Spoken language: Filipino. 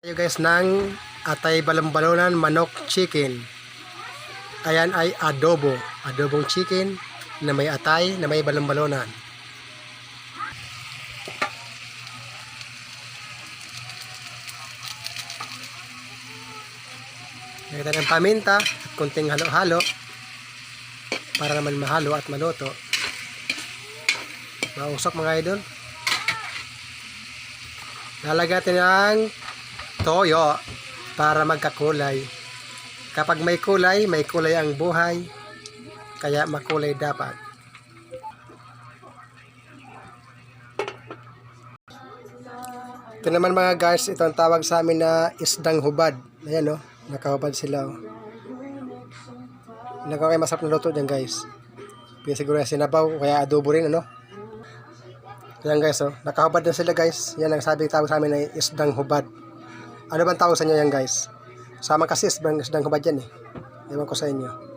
Tayo guys ng atay balon-balonan manok chicken. Ayan ay adobo. Adobong chicken na may atay na may balon-balonan. Lagyan ng paminta at kunting halo-halo para naman mahalo at maluto. Mausok mga idol. Lalagyan natin ng toyo para magkakulay. Kapag may kulay ang buhay. Kaya makulay dapat. Ito naman mga guys, ito ang tawag sa amin na isdang hubad. Ayan o, nakahubad sila o. Nagawa kayo masarap na luto dyan guys. Siguro yung sinabaw, kaya adobo rin ano. Ayan guys o, nakahubad na sila guys. Yan ang tawag sa amin na isdang hubad. Ano bang tawag sa inyo yan guys? Sama kasi isdang hubad yan eh. Ewan ko sa inyo.